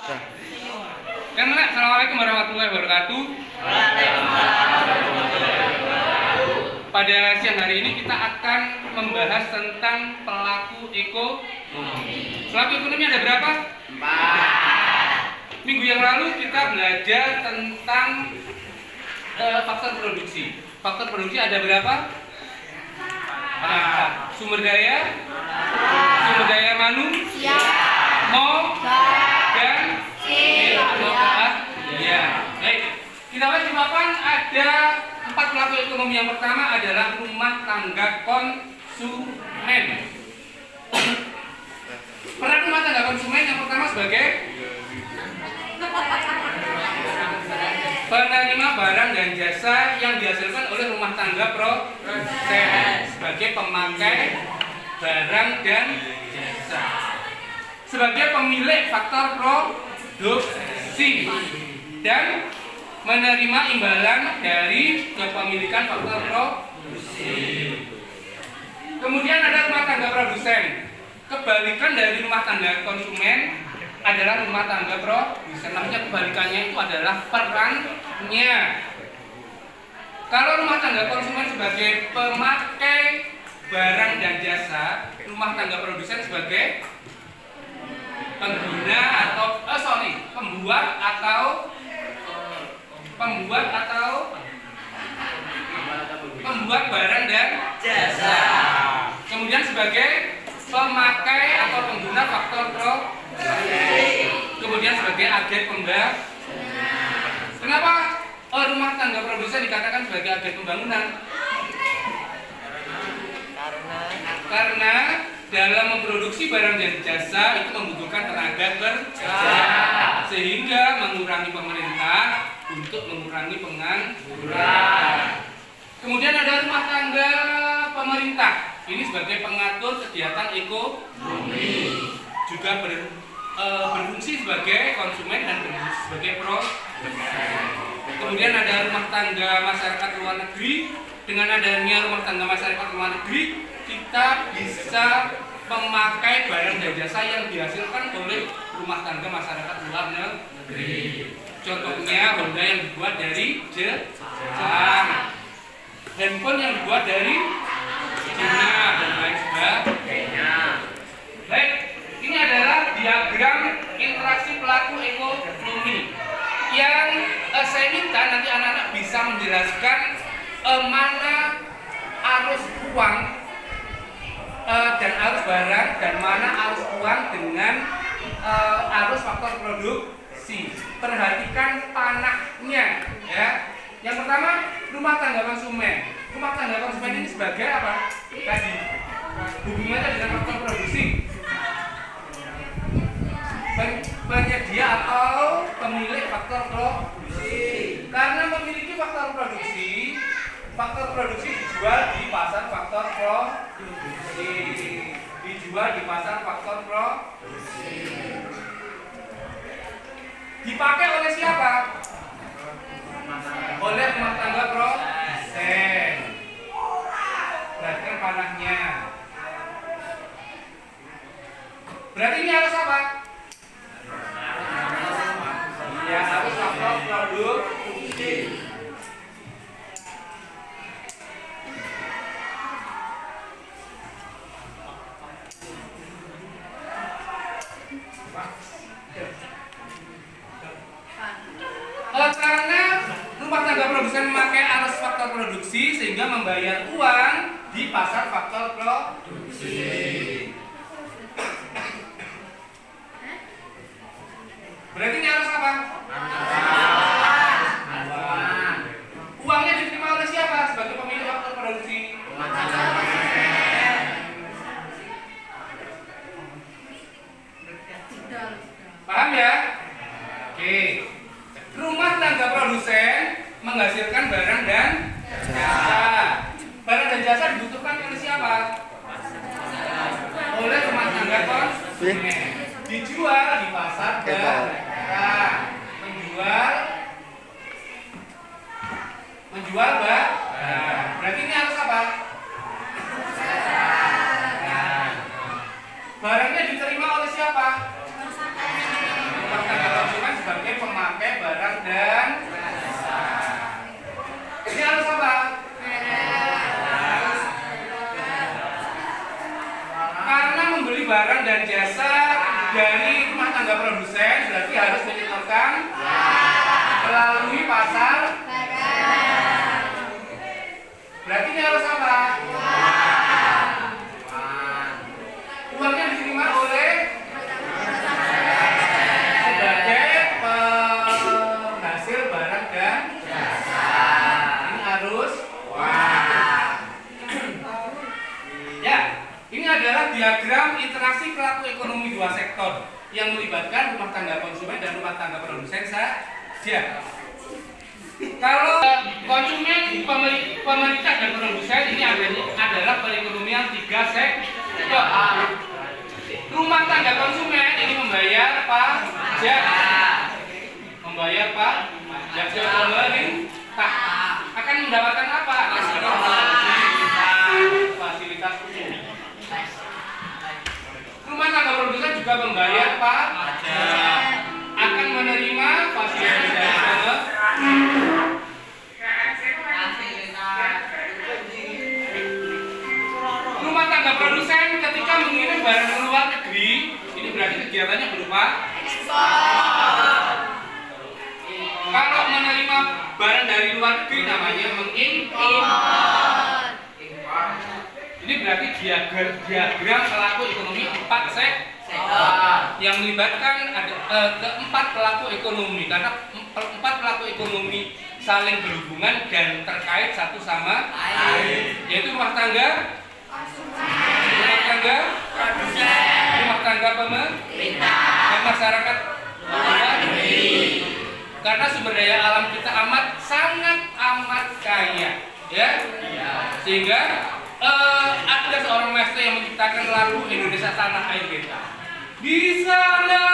Yang mana? Assalamualaikum warahmatullahi wabarakatuh. Pada siang hari ini kita akan membahas tentang pelaku ekonomi. Pelaku ekonomi ada berapa? 4. Minggu yang lalu kita belajar tentang faktor produksi. Faktor produksi ada berapa? Sumber daya manusia, dan ya. Baik. Kita lihat di papan ada 4 pelaku ekonomi. Yang pertama adalah rumah tangga konsumen. Peran rumah tangga konsumen yang pertama sebagai penerima barang dan jasa yang dihasilkan oleh rumah tangga produsen, sebagai pemakai barang dan jasa, sebagai pemilik faktor produksi, dan menerima imbalan dari kepemilikan faktor produksi. Kemudian ada rumah tangga produsen. Kebalikan dari rumah tangga konsumen adalah rumah tangga produsen. Namanya kebalikannya itu adalah perannya. Kalau rumah tangga konsumen sebagai pemakai barang dan jasa, rumah tangga produsen sebagai pengguna atau pembuat barang dan jasa. Kemudian sebagai pemakai atau pengguna faktor produksi. Kemudian sebagai agen pembangunan. Kenapa rumah tangga produsen dikatakan sebagai agen pembangunan? Karena dalam memproduksi barang dan jasa itu membutuhkan tenaga kerja, sehingga mengurangi pemerintah untuk mengurangi pengangguran. Kemudian ada rumah tangga pemerintah. Ini sebagai pengatur kegiatan ekonomi, juga berfungsi sebagai konsumen dan berfungsi sebagai produsen. Kemudian ada rumah tangga masyarakat luar negeri. Dengan adanya rumah tangga masyarakat luar negeri, kita bisa memakai barang dan jasa yang dihasilkan oleh rumah tangga masyarakat luar negeri. Contohnya Honda yang dibuat dari Jepang, handphone yang dibuat dari Cina, dan lain sebagainya. Baik, ini adalah diagram interaksi pelaku ekonomi yang saya minta nanti anak-anak bisa menjelaskan mana arus uang dan arus barang, dan mana arus uang dengan arus faktor produksi. Perhatikan panahnya, ya. Yang pertama, rumah tangga konsumen. Rumah tangga konsumen ini sebagai apa? Tadi hubungannya dengan faktor produksi. Penyedia atau pemilik faktor produksi. Karena memiliki faktor produksi dijual di pasar faktor produksi. Dipakai oleh siapa? Oleh rumah tangga produsen. Perhatikan panahnya. Berarti ini harus apa? Ya, harus faktor produksi. Karena rumah tangga produsen memakai arus faktor produksi sehingga membayar uang di pasar faktor produksi. Berarti ini harus apa? Uangnya diterima oleh siapa sebagai pemilik faktor produksi? Paham ya? Oke. Rumah tangga produsen menghasilkan barang dan jasa. Barang dan jasa dibutuhkan oleh siapa? Oleh rumah tangga konsumen. Dijual di pasar barang. Menjual barang. Berarti ini harus apa? Barangnya diterima oleh siapa? Rumah tangga produsen berarti harus menyetorkan melalui pasar. Berarti ini harus apa? Uangnya diterima oleh sebagai penghasil barang dan jasa. Ini harus ya. Ini adalah diagram interaksi pelaku ekonomi dua sektor yang melibatkan rumah tangga konsumen dan rumah tangga produsen saja. Kalau konsumen, pemerintah dan produsen ini adalah perekonomian tiga sektor. Rumah tangga konsumen ini membayar pajak, pemerintah akan mendapatkan apa? Fasilitas umum. Rumah tangga produsen juga membayar pajak, akan menerima fasilitas dari rumah tangga produsen ketika mengirim barang ke luar negeri, ini berarti kegiatannya berupa ekspor. Kalau menerima barang dari luar negeri namanya mengimpor. Ini berarti diagram pelaku ekonomi 4 sektor yang melibatkan keempat pelaku ekonomi, karena 4 pelaku ekonomi saling berhubungan dan terkait satu sama lain, yaitu rumah tangga, rumah tangga pemerintah, dan masyarakat luar negeri. Karena sumber daya alam kita sangat amat kaya, ya. Sehingga ada seorang maestro yang menciptakan lagu Indonesia Tanah Air kita. Di sana